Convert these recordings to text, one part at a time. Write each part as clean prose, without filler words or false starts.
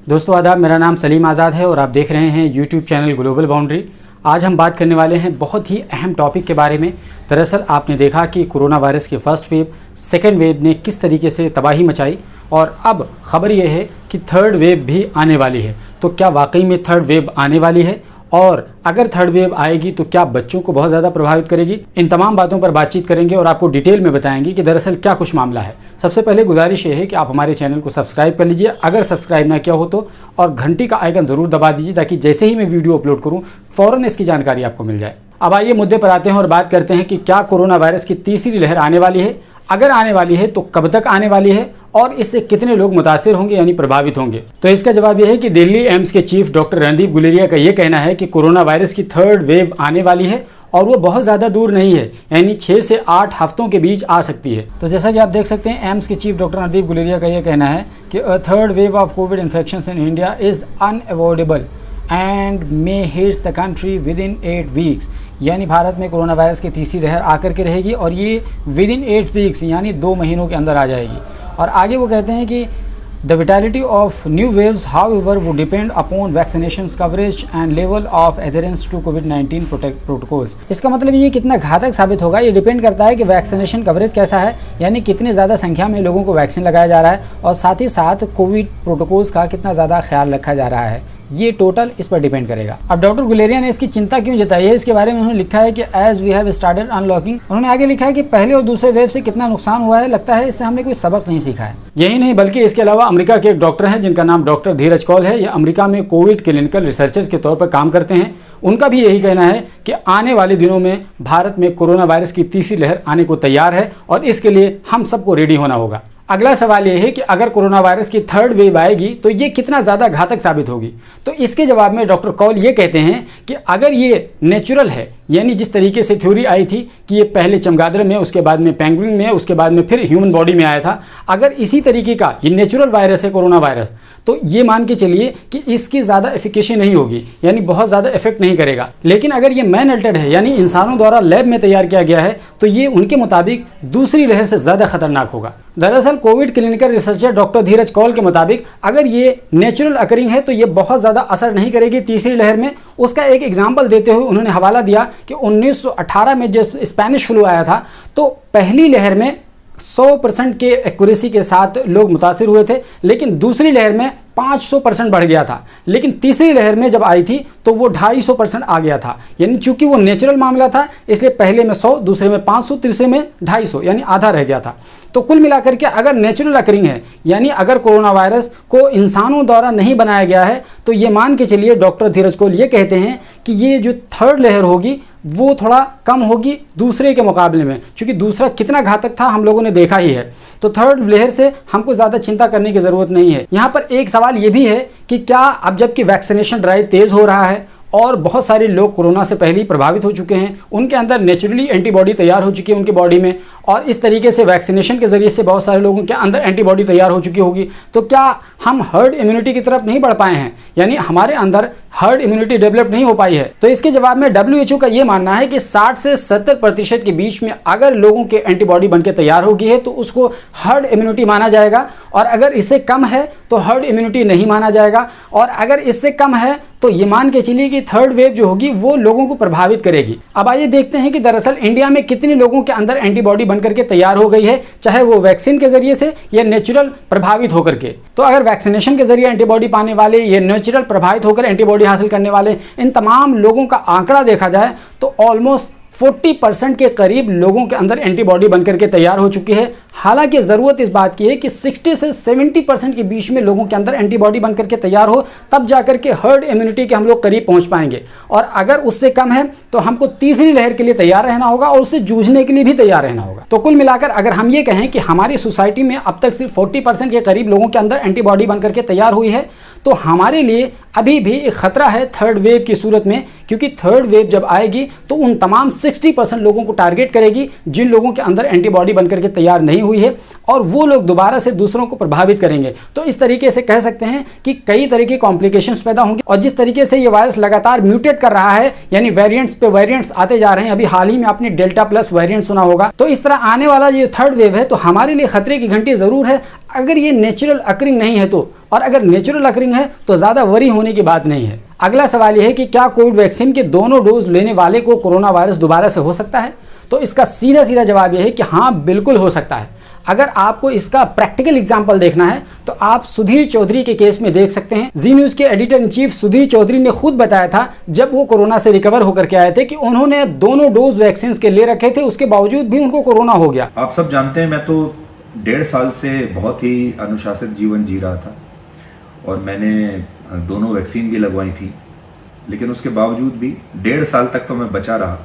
दोस्तों आदाब, मेरा नाम सलीम आज़ाद है और आप देख रहे हैं यूट्यूब चैनल ग्लोबल बाउंड्री। आज हम बात करने वाले हैं बहुत ही अहम टॉपिक के बारे में। दरअसल आपने देखा कि कोरोना वायरस की फर्स्ट वेव, सेकेंड वेव ने किस तरीके से तबाही मचाई और अब खबर यह है कि थर्ड वेव भी आने वाली है। तो क्या वाकई में थर्ड वेव आने वाली है और अगर थर्ड वेव आएगी तो क्या बच्चों को बहुत ज़्यादा प्रभावित करेगी? इन तमाम बातों पर बातचीत करेंगे और आपको डिटेल में बताएंगे कि दरअसल क्या कुछ मामला है। सबसे पहले गुजारिश ये है कि आप हमारे चैनल को सब्सक्राइब कर लीजिए अगर सब्सक्राइब ना किया हो तो, और घंटी का आइकन ज़रूर दबा दीजिए ताकि जैसे ही मैं वीडियो अपलोड करूँ फ़ौरन इसकी जानकारी आपको मिल जाए। अब आइए मुद्दे पर आते हैं और बात करते हैं कि क्या कोरोना वायरस की तीसरी लहर आने वाली है। अगर आने वाली है तो कब तक आने वाली है और इससे कितने लोग मुतासिर होंगे यानी प्रभावित होंगे? तो इसका जवाब यह है कि दिल्ली एम्स के चीफ डॉक्टर रणदीप गुलेरिया का यह कहना है कि कोरोना वायरस की थर्ड वेव आने वाली है और वो बहुत ज़्यादा दूर नहीं है, यानी 6 से 8 हफ्तों के बीच आ सकती है। तो जैसा कि आप देख सकते हैं, एम्स के चीफ डॉक्टर रणदीप गुलेरिया का यह कहना है कि third wave of Covid infection in India is unavoidable and may hits the country with in 8 weeks. यानी भारत में कोरोना वायरस की तीसरी लहर आकर के रहेगी और ये विद इन 8 वीक्स यानी 2 महीनों के अंदर आ जाएगी। और आगे वो कहते हैं कि the vitality of new waves however वो depend upon vaccination coverage and level of adherence to कोविड-19 प्रोटोकॉल्स। इसका मतलब ये कितना घातक साबित होगा, ये डिपेंड करता है कि वैक्सीनेशन कवरेज कैसा है, यानी कितनी ज़्यादा संख्या में लोगों को वैक्सीन लगाया जा रहा है और साथ ही साथ कोविड प्रोटोकॉल्स का कितना ज़्यादा ख्याल रखा जा रहा है। ये टोटल इस पर डिपेंड करेगा। अब डॉक्टर गुलेरिया ने इसकी चिंता क्यों जताई है, इसके बारे में उन्होंने लिखा है कि as we have started unlocking, उन्होंने आगे लिखा है कि पहले और दूसरे वेव से कितना नुकसान हुआ है, लगता है इससे हमने कोई सबक नहीं सीखा है। यही नहीं बल्कि इसके अलावा अमेरिका के एक डॉक्टर हैं जिनका नाम डॉक्टर धीरज कौल है। ये अमेरिका में कोविड क्लिनिकल रिसर्चर्स के तौर पर काम करते हैं। उनका भी यही कहना है कि आने वाले दिनों में भारत में कोरोना वायरस की तीसरी लहर आने को तैयार है और इसके लिए हम सबको रेडी होना होगा। अगला सवाल यह है कि अगर कोरोना वायरस की थर्ड वेव आएगी तो ये कितना ज़्यादा घातक साबित होगी? तो इसके जवाब में डॉक्टर कौल ये कहते हैं कि अगर ये नेचुरल है, यानी जिस तरीके से थ्योरी आई थी कि ये पहले चमगादड़ में, उसके बाद में पेंगुइन में, उसके बाद में फिर ह्यूमन बॉडी में आया था, अगर इसी तरीके का ये नेचुरल वायरस है कोरोना वायरस, तो ये मान के चलिए कि इसकी ज़्यादा एफिकेसी नहीं होगी, यानी बहुत ज़्यादा इफेक्ट नहीं करेगा। लेकिन अगर ये मैन अल्टर्ड है, यानी इंसानों द्वारा लैब में तैयार किया गया है, तो ये उनके मुताबिक दूसरी लहर से ज़्यादा खतरनाक होगा। दरअसल कोविड क्लिनिकल रिसर्चर डॉक्टर धीरज कौल के मुताबिक अगर ये नेचुरल अकरिंग है तो ये बहुत ज़्यादा असर नहीं करेगी तीसरी लहर में। उसका एक एग्जाम्पल देते हुए उन्होंने हवाला दिया कि 1918 में जब स्पेनिश फ्लू आया था तो पहली लहर में 100% के एक्यूरेसी के साथ लोग मुतासिर हुए थे, लेकिन दूसरी लहर में 500% बढ़ गया था। लेकिन तीसरी लहर में जब आई थी तो वो 250% आ गया था। यानी चूंकि वो नेचुरल मामला था इसलिए पहले में 100, दूसरे में 500, तीसरे में 250, यानी आधा रह गया था। तो कुल मिलाकर के अगर नेचुरल अकरिंग है, यानी अगर कोरोना वायरस को इंसानों द्वारा नहीं बनाया गया है, तो ये मान के चलिए डॉक्टर धीरज कौल ये कहते हैं कि ये जो थर्ड लहर होगी वो थोड़ा कम होगी दूसरे के मुकाबले में, क्योंकि दूसरा कितना घातक था हम लोगों ने देखा ही है। तो थर्ड लहर से हमको ज़्यादा चिंता करने की ज़रूरत नहीं है। यहाँ पर एक सवाल ये भी है कि क्या अब जबकि वैक्सीनेशन ड्राइव तेज़ हो रहा है और बहुत सारे लोग कोरोना से पहले ही प्रभावित हो चुके हैं, उनके अंदर नेचुरली एंटीबॉडी तैयार हो चुकी है उनकी बॉडी में, और इस तरीके से वैक्सीनेशन के ज़रिए से बहुत सारे लोगों के अंदर एंटीबॉडी तैयार हो चुकी होगी, तो क्या हम हर्ड इम्यूनिटी की तरफ नहीं बढ़ पाए हैं, यानी हमारे अंदर हर्ड इम्यूनिटी डेवलप नहीं हो पाई है? तो इसके जवाब में WHO का ये मानना है कि 60 से 70% के बीच में अगर लोगों के एंटीबॉडी बनके तैयार हो गई है तो उसको हर्ड इम्यूनिटी माना जाएगा, और अगर इससे कम है तो हर्ड इम्यूनिटी नहीं माना जाएगा, और अगर इससे कम है तो ये मान के चलिए कि थर्ड वेव जो होगी वो लोगों को प्रभावित करेगी। अब आइए देखते हैं कि दरअसल इंडिया में कितने लोगों के अंदर एंटीबॉडी बनकर के तैयार हो गई है, चाहे वो वैक्सीन के जरिए से या नेचुरल प्रभावित होकर के। तो अगर वैक्सीनेशन के जरिए एंटीबॉडी पाने वाले या नेचुरल प्रभावित होकर एंटीबॉडी हासिल करने वाले इन तमाम लोगों का आंकड़ा देखा जाए तो ऑलमोस्ट 40% के करीब लोगों के अंदर एंटीबॉडी बनकर के तैयार हो चुकी है। हालांकि ज़रूरत इस बात की है कि 60 से 70% के बीच में लोगों के अंदर एंटीबॉडी बनकर के तैयार हो, तब जाकर के हर्ड इम्यूनिटी के हम लोग करीब पहुंच पाएंगे। और अगर उससे कम है तो हमको तीसरी लहर के लिए तैयार रहना होगा और उससे जूझने के लिए भी तैयार रहना होगा। तो कुल मिलाकर अगर हम ये कहें कि हमारी सोसाइटी में अब तक सिर्फ 40% के करीब लोगों के अंदर एंटीबॉडी बनकर के तैयार हुई है, तो हमारे लिए अभी भी एक खतरा है थर्ड वेव की सूरत में, क्योंकि थर्ड वेव जब आएगी तो उन तमाम 60% लोगों को टारगेट करेगी जिन लोगों के अंदर एंटीबॉडी बनकर के तैयार नहीं हुई है, और वो लोग दोबारा से दूसरों को प्रभावित करेंगे। तो इस तरीके से कह सकते हैं कि कई तरह की कॉम्प्लिकेशंस पैदा होंगे। और जिस तरीके से ये वायरस लगातार म्यूटेट कर रहा है, यानी वेरिएंट्स पे वेरिएंट्स आते जा रहे हैं, अभी हाल ही में आपने डेल्टा प्लस वेरिएंट सुना होगा, तो इस तरह आने वाला ये थर्ड वेव है तो हमारे लिए खतरे की घंटी जरूर है। अगर ये नेचुरल अकरिंग नहीं है तो, और अगर नेचुरल अकरिंग है तो ज़्यादा वरी होने की बात नहीं है। अगला सवाल यह है कि क्या कोविड वैक्सीन के दोनों डोज लेने वाले को कोरोना वायरस दोबारा से हो सकता है? तो इसका सीधा सीधा जवाब यह है कि हाँ, बिल्कुल हो सकता है। अगर आपको इसका प्रैक्टिकल एग्जाम्पल देखना है तो आप सुधीर चौधरी के केस में देख सकते हैं। जी न्यूज़ के editor in chief Sudhir Chaudhary ने खुद बताया था जब वो कोरोना से रिकवर होकर के आए थे कि उन्होंने दोनों डोज वैक्सीन के ले रखे थे, उसके बावजूद भी उनको कोरोना हो गया। आप सब जानते हैं, मैं तो 1.5 साल से बहुत ही अनुशासित जीवन जी रहा था और मैंने दोनों वैक्सीन भी लगवाई थी, लेकिन उसके बावजूद भी 1.5 साल तक तो मैं बचा रहा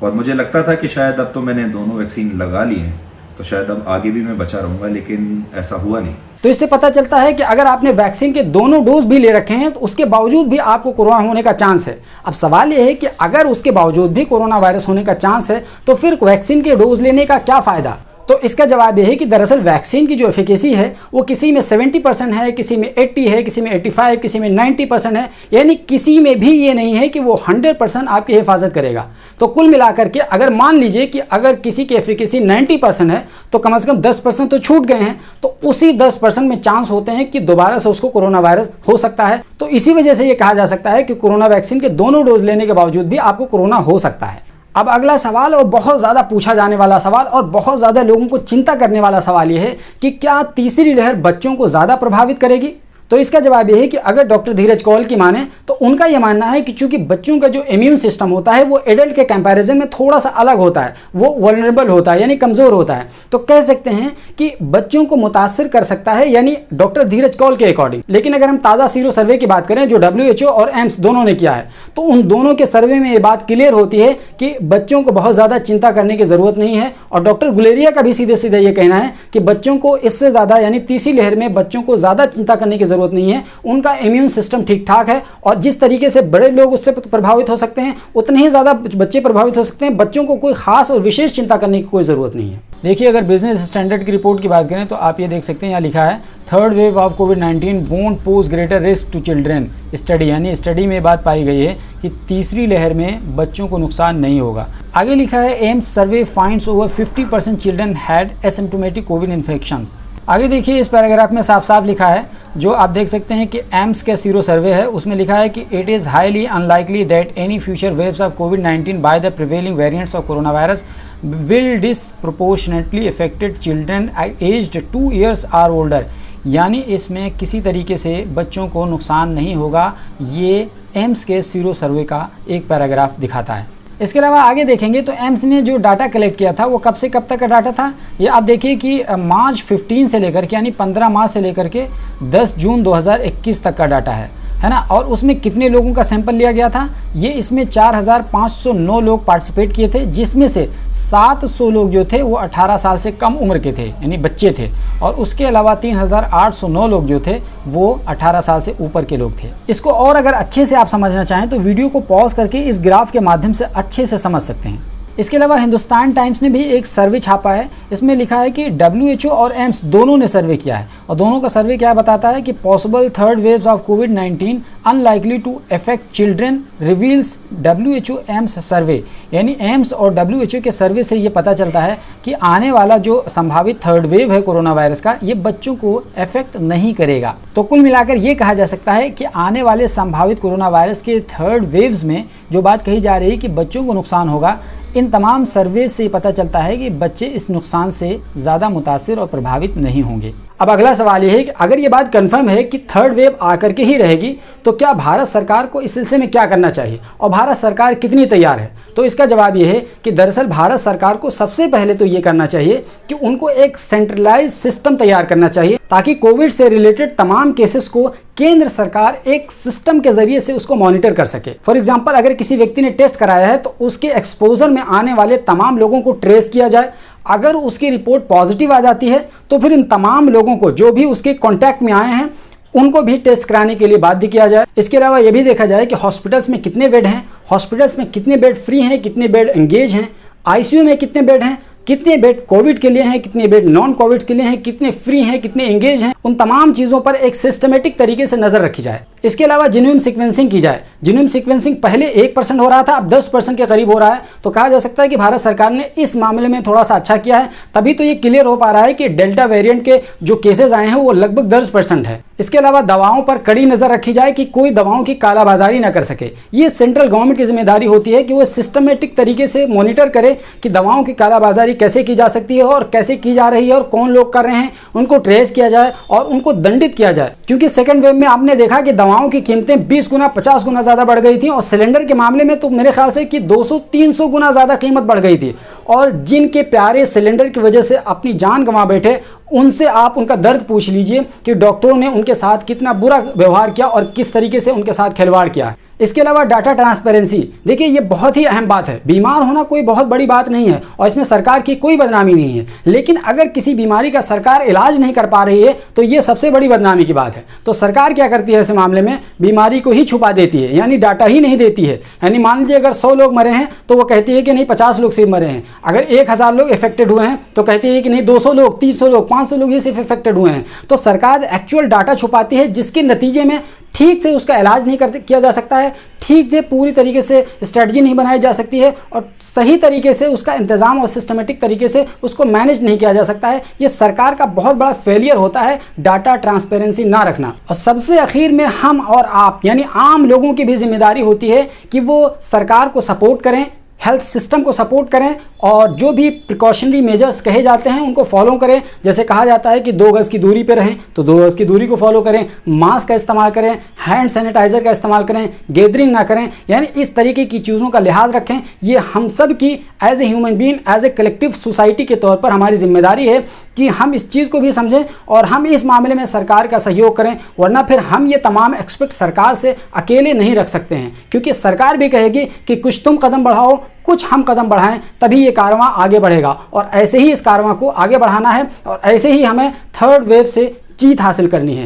और मुझे लगता था कि शायद अब तो मैंने दोनों वैक्सीन लगा ली हैं तो शायद अब आगे भी मैं बचा रहूँगा, लेकिन ऐसा हुआ नहीं। तो इससे पता चलता है कि अगर आपने वैक्सीन के दोनों डोज भी ले रखे हैं तो उसके बावजूद भी आपको कोरोना होने का चांस है। अब सवाल यह है कि अगर उसके बावजूद भी कोरोना वायरस होने का चांस है तो फिर वैक्सीन के डोज लेने का क्या फ़ायदा? तो इसका जवाब यह है कि दरअसल वैक्सीन की जो एफिकेसी है वो किसी में 70% है, किसी में 80 है, किसी में 85, किसी में 90% है, यानी किसी में भी ये नहीं है कि वो 100% आपकी हिफाजत करेगा। तो कुल मिलाकर के अगर मान लीजिए कि अगर किसी की एफिकेसी 90% है तो कम से कम 10% तो छूट गए हैं, तो उसी 10% में चांस होते हैं कि दोबारा से उसको कोरोना वायरस हो सकता है। तो इसी वजह से ये कहा जा सकता है कि कोरोना वैक्सीन के दोनों डोज लेने के बावजूद भी आपको कोरोना हो सकता है। अब अगला सवाल और बहुत ज़्यादा पूछा जाने वाला सवाल और बहुत ज़्यादा लोगों को चिंता करने वाला सवाल ये है कि क्या तीसरी लहर बच्चों को ज़्यादा प्रभावित करेगी? तो इसका जवाब यह है कि अगर डॉक्टर धीरज कौल की माने तो उनका यह मानना है कि चूंकि बच्चों का जो इम्यून सिस्टम होता है वो एडल्ट के कंपैरिजन में थोड़ा सा अलग होता है, वो वल्नरेबल होता है यानी कमज़ोर होता है। तो कह सकते हैं कि बच्चों को मुतासर कर सकता है, यानी डॉक्टर धीरज कौल के अकॉर्डिंग। लेकिन अगर हम ताज़ा सीरो सर्वे की बात करें जो WHO और एम्स दोनों ने किया है तो उन दोनों के सर्वे में ये बात क्लियर होती है कि बच्चों को बहुत ज़्यादा चिंता करने की ज़रूरत नहीं है। और डॉक्टर गुलेरिया का भी सीधे सीधे ये कहना है कि बच्चों को इससे ज़्यादा यानी तीसरी लहर में बच्चों को ज़्यादा चिंता करने की ज़रूरत नहीं है, उनका इम्यून सिस्टम ठीक ठाक है और जिस तरीके से बड़े लोग उससे प्रभावित हो सकते हैं उतने ही ज़्यादा बच्चे प्रभावित हो सकते हैं। बच्चों को कोई खास और विशेष चिंता करने की कोई ज़रूरत नहीं है। देखिए, अगर बिजनेस स्टैंडर्ड की रिपोर्ट की बात करें तो आप ये देख सकते हैं, यहाँ लिखा है थर्ड वेव ऑफ कोविड-19 won't pose greater risk to children study, यानी स्टडी में बात पाई गई है कि तीसरी लहर में बच्चों को नुकसान नहीं होगा। आगे लिखा है AIIMS survey finds over 50% children had asymptomatic Covid infections. आगे देखिए, इस पैराग्राफ में साफ साफ लिखा है, जो आप देख सकते हैं कि एम्स का सीरो सर्वे है, उसमें लिखा है कि it is highly unlikely that any future waves of कोविड-19 by the prevailing variants of corona virus will disproportionately affected children aged 2 years are older, यानी इसमें किसी तरीके से बच्चों को नुकसान नहीं होगा। ये एम्स के सीरो सर्वे का एक पैराग्राफ दिखाता है। इसके अलावा आगे देखेंगे तो एम्स ने जो डाटा कलेक्ट किया था वो कब से कब तक का डाटा था, ये आप देखिए कि मार्च 15 से लेकर के यानी 15 मार्च से लेकर के 10 जून 2021 तक का डाटा है ना। और उसमें कितने लोगों का सैंपल लिया गया था, ये इसमें 4509 लोग पार्टिसिपेट किए थे, जिसमें से 700 लोग जो थे वो 18 साल से कम उम्र के थे यानी बच्चे थे, और उसके अलावा 3809 लोग जो थे वो 18 साल से ऊपर के लोग थे। इसको और अगर अच्छे से आप समझना चाहें तो वीडियो को पॉज करके इस ग्राफ के माध्यम से अच्छे से समझ सकते हैं। इसके अलावा हिंदुस्तान टाइम्स ने भी एक सर्वे छापा है, इसमें लिखा है कि WHO और एम्स दोनों ने सर्वे किया है, और दोनों का सर्वे क्या बताता है कि पॉसिबल थर्ड वेव्स ऑफ कोविड-19 unlikely to affect children reveals WHO AIIMS survey, यानी एम्स और WHO के सर्वे से ये पता चलता है कि आने वाला जो संभावित थर्ड वेव है कोरोना वायरस का, ये बच्चों को अफेक्ट नहीं करेगा। तो कुल मिलाकर ये कहा जा सकता है कि आने वाले संभावित कोरोना वायरस के थर्ड वेव्स में जो बात कही जा रही है कि बच्चों को नुकसान होगा, इन तमाम सर्वे से पता चलता है कि बच्चे इस नुकसान से ज़्यादा मुतासिर और प्रभावित नहीं होंगे। अब अगला सवाल ये है कि अगर ये बात कंफर्म है कि थर्ड वेव आकर के ही रहेगी तो क्या भारत सरकार को इस सिलसिले में क्या करना चाहिए और भारत सरकार कितनी तैयार है? तो इसका जवाब ये है कि दरअसल भारत सरकार को सबसे पहले तो ये करना चाहिए कि उनको एक सेंट्रलाइज सिस्टम तैयार करना चाहिए ताकि कोविड से रिलेटेड तमाम केसेस को केंद्र सरकार एक सिस्टम के जरिए से उसको मॉनिटर कर सके। फॉर एग्जांपल, अगर किसी व्यक्ति ने टेस्ट कराया है तो उसके एक्सपोजर में आने वाले तमाम लोगों को ट्रेस किया जाए। अगर उसकी रिपोर्ट पॉजिटिव आ जाती है तो फिर इन तमाम लोगों को जो भी उसके कॉन्टैक्ट में आए हैं उनको भी टेस्ट कराने के लिए बाध्य किया जाए। इसके अलावा यह भी देखा जाए कि हॉस्पिटल्स में कितने बेड हैं, हॉस्पिटल्स में कितने बेड फ्री हैं, कितने बेड एंगेज हैं, ICU में कितने बेड हैं, कितने बेड कोविड के लिए हैं, कितने बेड नॉन कोविड के लिए हैं, कितने फ्री हैं, कितने एंगेज हैं, उन तमाम चीज़ों पर एक सिस्टमेटिक तरीके से नज़र रखी जाए। इसके अलावा जीनोम सीक्वेंसिंग की जाए, जीनोम सीक्वेंसिंग पहले 1% हो रहा था, अब 10% के करीब हो रहा है। तो कहा जा सकता है कि भारत सरकार ने इस मामले में थोड़ा सा अच्छा किया है, तभी तो ये क्लियर हो पा रहा है कि डेल्टा वेरिएंट के जो केसेस आए हैं वो लगभग 10% है। इसके अलावा दवाओं पर कड़ी नजर रखी जाए कि कोई दवाओं की कालाबाजारी ना कर सके। ये सेंट्रल गवर्नमेंट की जिम्मेदारी होती है कि वो सिस्टमेटिक तरीके से मॉनिटर करे कि दवाओं की कालाबाजारी कैसे की जा सकती है और कैसे की जा रही है और कौन लोग कर रहे हैं, उनको ट्रेस किया जाए और उनको दंडित किया जाए। क्योंकि सेकंड वेव में आपने देखा कि दवाओं की कीमतें 20 गुना 50 गुना ज़्यादा बढ़ गई थी और सिलेंडर के मामले में तो मेरे ख्याल से कि 200-300 गुना ज़्यादा कीमत बढ़ गई थी। और जिनके प्यारे सिलेंडर की वजह से अपनी जान गंवा बैठे, उनसे आप उनका दर्द पूछ लीजिए कि डॉक्टरों ने उनके साथ कितना बुरा व्यवहार किया और किस तरीके से उनके साथ खिलवाड़ किया। इसके अलावा डाटा ट्रांसपेरेंसी, देखिए ये बहुत ही अहम बात है। बीमार होना कोई बहुत बड़ी बात नहीं है और इसमें सरकार की कोई बदनामी नहीं है, लेकिन अगर किसी बीमारी का सरकार इलाज नहीं कर पा रही है तो ये सबसे बड़ी बदनामी की बात है। तो सरकार क्या करती है, ऐसे मामले में बीमारी को ही छुपा देती है, यानी डाटा ही नहीं देती है। यानी मान लीजिए अगर 100 लोग मरे हैं तो वो कहती है कि नहीं 50 लोग सिर्फ मरे हैं। अगर 1000 लोग इफेक्टेड हुए हैं तो कहती है कि नहीं 200 लोग, 300 लोग, 500 लोग ये सिर्फ इफेक्टेड हुए हैं। तो सरकार एक्चुअल डाटा छुपाती है, जिसके नतीजे में ठीक से उसका इलाज नहीं किया जा सकता है, ठीक से पूरी तरीके से स्ट्रेटजी नहीं बनाई जा सकती है और सही तरीके से उसका इंतज़ाम और सिस्टमेटिक तरीके से उसको मैनेज नहीं किया जा सकता है। ये सरकार का बहुत बड़ा फेलियर होता है, डाटा ट्रांसपेरेंसी ना रखना। और सबसे आखिर में हम और आप यानी आम लोगों की भी जिम्मेदारी होती है कि वो सरकार को सपोर्ट करें, हेल्थ सिस्टम को सपोर्ट करें और जो भी प्रिकॉशनरी मेजर्स कहे जाते हैं उनको फॉलो करें। जैसे कहा जाता है कि 2 गज़ की दूरी पर रहें तो 2 गज़ की दूरी को फॉलो करें, मास्क का इस्तेमाल करें, हैंड सैनिटाइज़र का इस्तेमाल करें, गैदरिंग ना करें, यानी इस तरीके की चीज़ों का लिहाज रखें। ये हम सब की as a human being, as a collective society के तौर पर हमारी जिम्मेदारी है कि हम इस चीज़ को भी समझें और हम इस मामले में सरकार का सहयोग करें, वरना फिर हम ये तमाम एक्सपेक्ट सरकार से अकेले नहीं रख सकते हैं। क्योंकि सरकार भी कहेगी कि कुछ तुम कदम बढ़ाओ, कुछ हम कदम बढ़ाएं, तभी ये कारवां आगे बढ़ेगा। और ऐसे ही इस कारवां को आगे बढ़ाना है और ऐसे ही हमें थर्ड वेव से जीत हासिल करनी है।